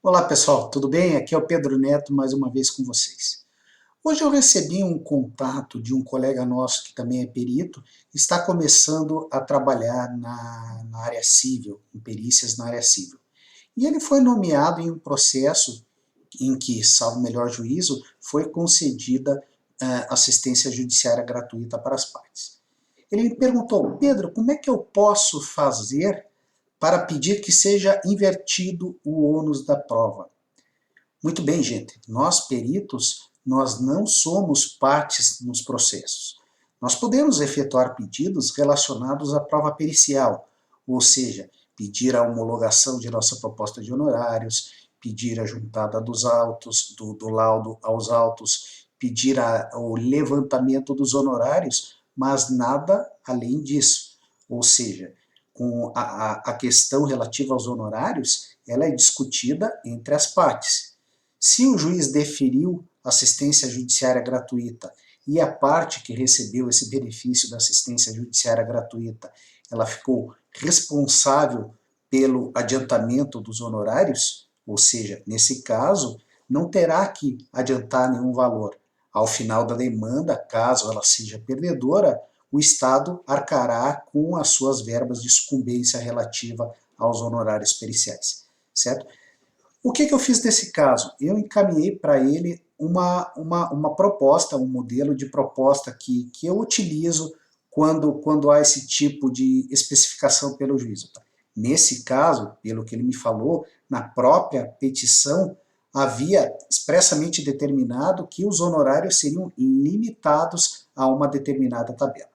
Olá pessoal, tudo bem? Aqui é o Pedro Neto mais uma vez com vocês. Hoje eu recebi um contato de um colega nosso que também é perito, está começando a trabalhar na área civil, em perícias na área civil. E ele foi nomeado em um processo em que, salvo melhor juízo, foi concedida assistência judiciária gratuita para as partes. Ele me perguntou: Pedro, como é que eu posso fazer para pedir que seja invertido o ônus da prova? Muito bem, gente. Nós, peritos, nós não somos partes nos processos. Nós podemos efetuar pedidos relacionados à prova pericial, ou seja, pedir a homologação de nossa proposta de honorários, pedir a juntada dos autos, do laudo aos autos, pedir o levantamento dos honorários, mas nada além disso. Ou seja, com a questão relativa aos honorários, ela é discutida entre as partes. Se o juiz deferiu assistência judiciária gratuita e a parte que recebeu esse benefício da assistência judiciária gratuita, ela ficou responsável pelo adiantamento dos honorários, ou seja, nesse caso, não terá que adiantar nenhum valor. Ao final da demanda, caso ela seja perdedora, o Estado arcará com as suas verbas de sucumbência relativa aos honorários periciais, certo? O que eu fiz nesse caso? Eu encaminhei para ele uma proposta, um modelo de proposta que eu utilizo quando há esse tipo de especificação pelo juízo. Nesse caso, pelo que ele me falou, na própria petição, havia expressamente determinado que os honorários seriam limitados a uma determinada tabela.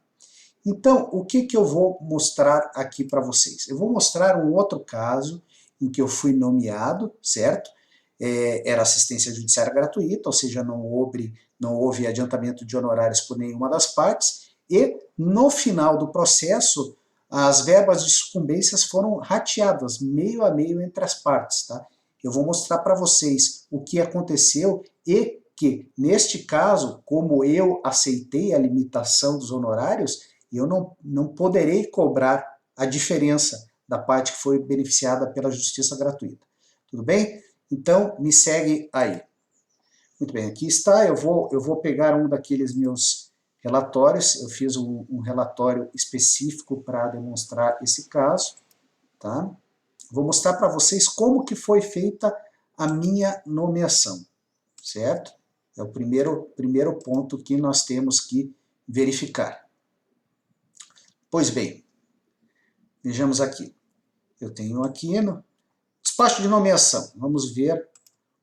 Então, o que eu vou mostrar aqui para vocês? Eu vou mostrar um outro caso em que eu fui nomeado, certo? Era assistência judiciária gratuita, ou seja, não houve adiantamento de honorários por nenhuma das partes, e no final do processo, as verbas de sucumbências foram rateadas, meio a meio entre as partes, tá? Eu vou mostrar para vocês o que aconteceu e que, neste caso, como eu aceitei a limitação dos honorários, eu não poderei cobrar a diferença da parte que foi beneficiada pela justiça gratuita. Tudo bem? Então, me segue aí. Muito bem, aqui está. Eu vou pegar um daqueles meus relatórios. Eu fiz um relatório específico para demonstrar esse caso. Tá? Vou mostrar para vocês como que foi feita a minha nomeação. Certo? É o primeiro ponto que nós temos que verificar. Pois bem, vejamos aqui. Eu tenho aqui no despacho de nomeação. Vamos ver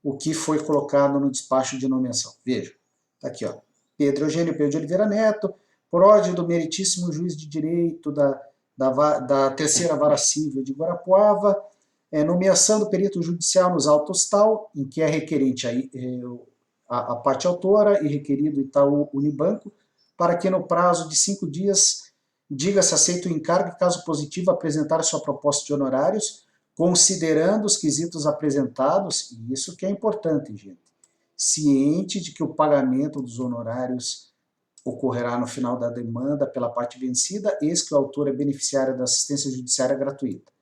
o que foi colocado no despacho de nomeação. Veja, está aqui, ó. Pedro Eugênio Pedro de Oliveira Neto, por ordem do meritíssimo juiz de direito da terceira vara civil de Guarapuava, nomeação do perito judicial nos autos tal, em que é requerente a parte autora e requerido Itaú Unibanco, para que no prazo de 5 dias diga se aceita o encargo e, caso positivo, apresentar sua proposta de honorários, considerando os quesitos apresentados, e isso que é importante, gente, ciente de que o pagamento dos honorários ocorrerá no final da demanda pela parte vencida, eis que o autor é beneficiário da assistência judiciária gratuita.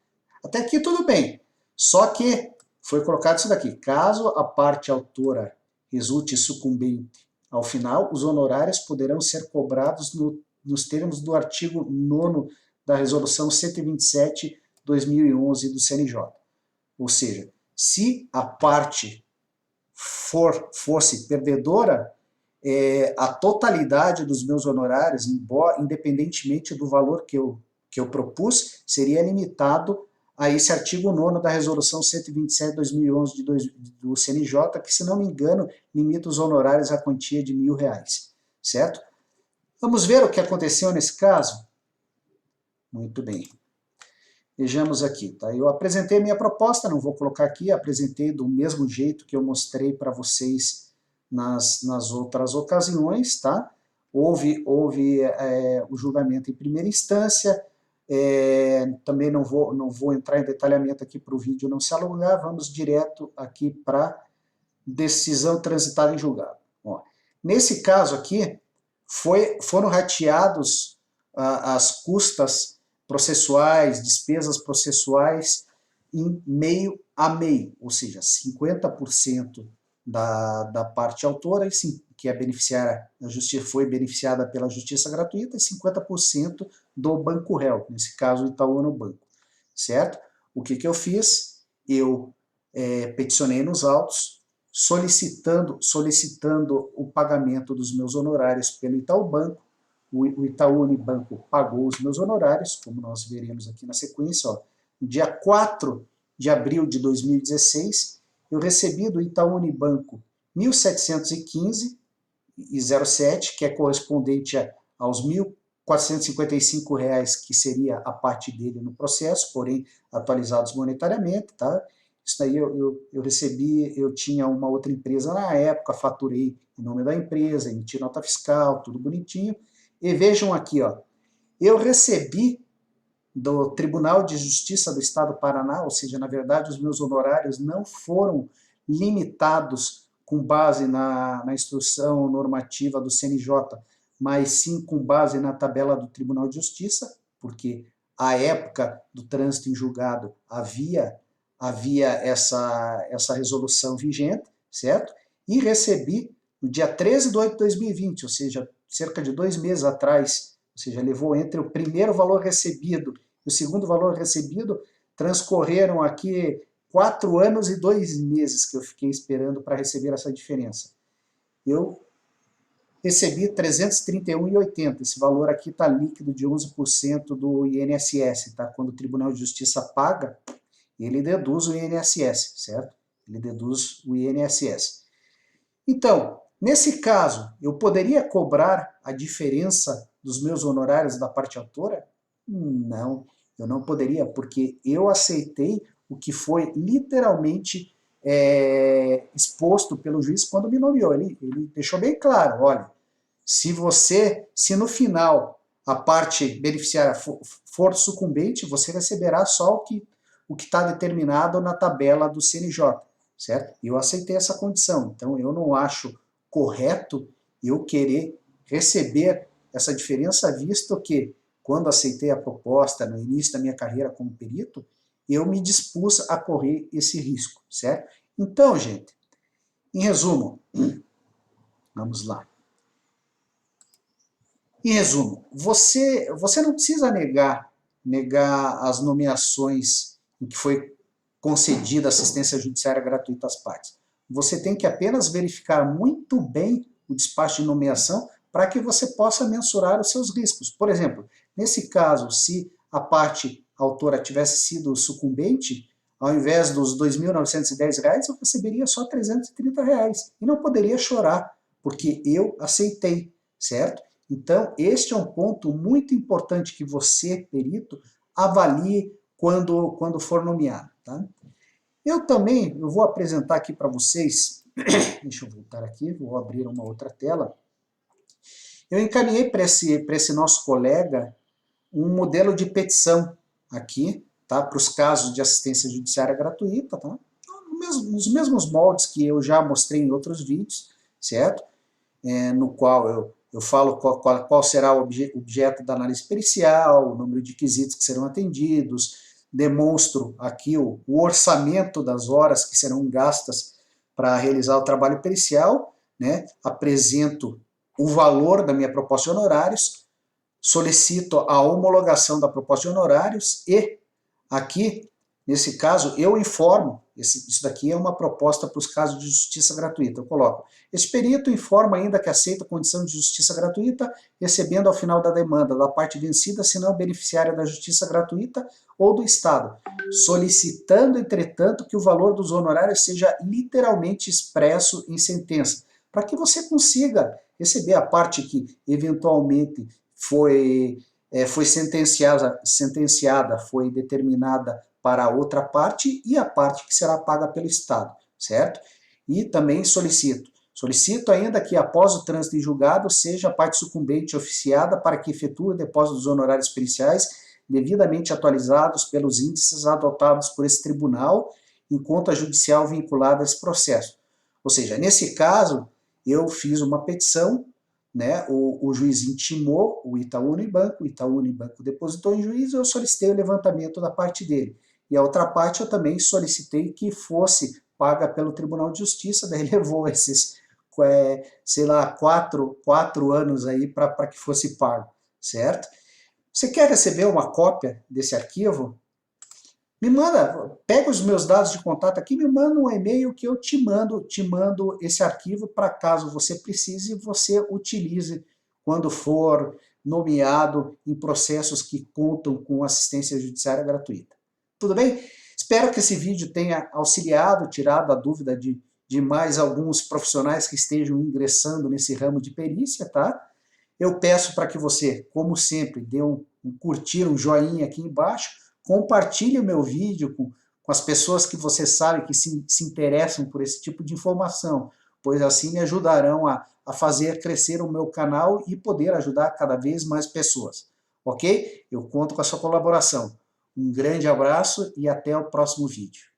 Até aqui tudo bem, só que foi colocado isso daqui: caso a parte autora resulte sucumbente ao final, os honorários poderão ser cobrados nos termos do artigo 9º da Resolução 127/2011 do CNJ. Ou seja, se a parte fosse perdedora, a totalidade dos meus honorários, independentemente do valor que eu propus, seria limitado a esse artigo 9º da Resolução 127/2011 do CNJ, que, se não me engano, limita os honorários à quantia de R$1.000, certo? Vamos ver o que aconteceu nesse caso? Muito bem. Vejamos aqui, tá? Eu apresentei minha proposta, não vou colocar aqui, apresentei do mesmo jeito que eu mostrei para vocês nas outras ocasiões, tá? Houve o julgamento em primeira instância, também não vou entrar em detalhamento aqui para o vídeo não se alongar, vamos direto aqui para decisão transitada em julgado. Ó, nesse caso aqui, foram rateados as custas processuais, despesas processuais em meio a meio, ou seja, 50% da parte autora, que é beneficiária, a justiça foi beneficiada pela justiça gratuita, e 50% do banco réu, nesse caso o Itaú no banco, certo? O que eu fiz? Eu peticionei nos autos, solicitando o pagamento dos meus honorários pelo Itaú Banco. O Itaú Unibanco pagou os meus honorários, como nós veremos aqui na sequência. Ó. No dia 4 de abril de 2016, eu recebi do Itaú Unibanco R$ 1.715,07, que é correspondente aos R$ 1.455, que seria a parte dele no processo, porém atualizados monetariamente, tá? Isso daí eu recebi, eu tinha uma outra empresa na época, faturei em nome da empresa, emiti nota fiscal, tudo bonitinho. E vejam aqui, ó, eu recebi do Tribunal de Justiça do Estado do Paraná, ou seja, na verdade os meus honorários não foram limitados com base na instrução normativa do CNJ, mas sim com base na tabela do Tribunal de Justiça, porque à época do trânsito em julgado havia essa resolução vigente, certo? E recebi no dia 13 de 8 de 2020, ou seja, cerca de 2 meses atrás, ou seja, levou entre o primeiro valor recebido e o segundo valor recebido, transcorreram aqui 4 anos e 2 meses que eu fiquei esperando para receber essa diferença. Eu recebi R$ 331,80, esse valor aqui está líquido de 11% do INSS, tá? Quando o Tribunal de Justiça paga, ele deduz o INSS, certo? Ele deduz o INSS. Então, nesse caso, eu poderia cobrar a diferença dos meus honorários da parte autora? Não, eu não poderia, porque eu aceitei o que foi literalmente exposto pelo juiz quando me nomeou. Ele deixou bem claro, olha, se no final a parte beneficiária for sucumbente, você receberá só o que está determinado na tabela do CNJ, certo? Eu aceitei essa condição, então eu não acho correto eu querer receber essa diferença, visto que, quando aceitei a proposta no início da minha carreira como perito, eu me dispus a correr esse risco, certo? Então, gente, em resumo, vamos lá. Em resumo, você não precisa negar as nomeações em que foi concedida assistência judiciária gratuita às partes. Você tem que apenas verificar muito bem o despacho de nomeação para que você possa mensurar os seus riscos. Por exemplo, nesse caso, se a parte autora tivesse sido sucumbente, ao invés dos R$ 2.910, eu receberia só R$ 330 e não poderia chorar, porque eu aceitei, certo? Então, este é um ponto muito importante que você, perito, avalie quando for nomeado. Tá? Eu vou apresentar aqui para vocês, deixa eu voltar aqui, vou abrir uma outra tela. Eu encaminhei para esse nosso colega um modelo de petição aqui, tá? Para os casos de assistência judiciária gratuita, tá? Nos mesmos moldes que eu já mostrei em outros vídeos, certo? No qual eu falo qual será o objeto da análise pericial, o número de quesitos que serão atendidos, demonstro aqui o orçamento das horas que serão gastas para realizar o trabalho pericial, né? Apresento o valor da minha proposta de honorários, solicito a homologação da proposta de honorários e aqui, nesse caso, eu informo, isso daqui é uma proposta para os casos de justiça gratuita, eu coloco, este perito informa ainda que aceita a condição de justiça gratuita, recebendo ao final da demanda da parte vencida, se não beneficiária da justiça gratuita ou do Estado, solicitando, entretanto, que o valor dos honorários seja literalmente expresso em sentença, para que você consiga receber a parte que eventualmente foi sentenciada, foi determinada para a outra parte e a parte que será paga pelo Estado, certo? E também solicito ainda que após o trânsito em julgado seja a parte sucumbente oficiada para que efetue o depósito dos honorários periciais devidamente atualizados pelos índices adotados por esse tribunal em conta judicial vinculada a esse processo. Ou seja, nesse caso, eu fiz uma petição, né, o juiz intimou o Itaú Unibanco depositou em juízo e eu solicitei o levantamento da parte dele. e a outra parte eu também solicitei que fosse paga pelo Tribunal de Justiça, daí levou esses, sei lá, quatro anos aí para que fosse pago, certo? Você quer receber uma cópia desse arquivo? Me manda, pega os meus dados de contato aqui, me manda um e-mail que eu te mando esse arquivo para caso você precise, você utilize quando for nomeado em processos que contam com assistência judiciária gratuita. Tudo bem? Espero que esse vídeo tenha auxiliado, tirado a dúvida de mais alguns profissionais que estejam ingressando nesse ramo de perícia, tá? Eu peço para que você, como sempre, dê um curtir, um joinha aqui embaixo, compartilhe o meu vídeo com as pessoas que você sabe que se interessam por esse tipo de informação, pois assim me ajudarão a fazer crescer o meu canal e poder ajudar cada vez mais pessoas. Ok? Eu conto com a sua colaboração. Um grande abraço e até o próximo vídeo.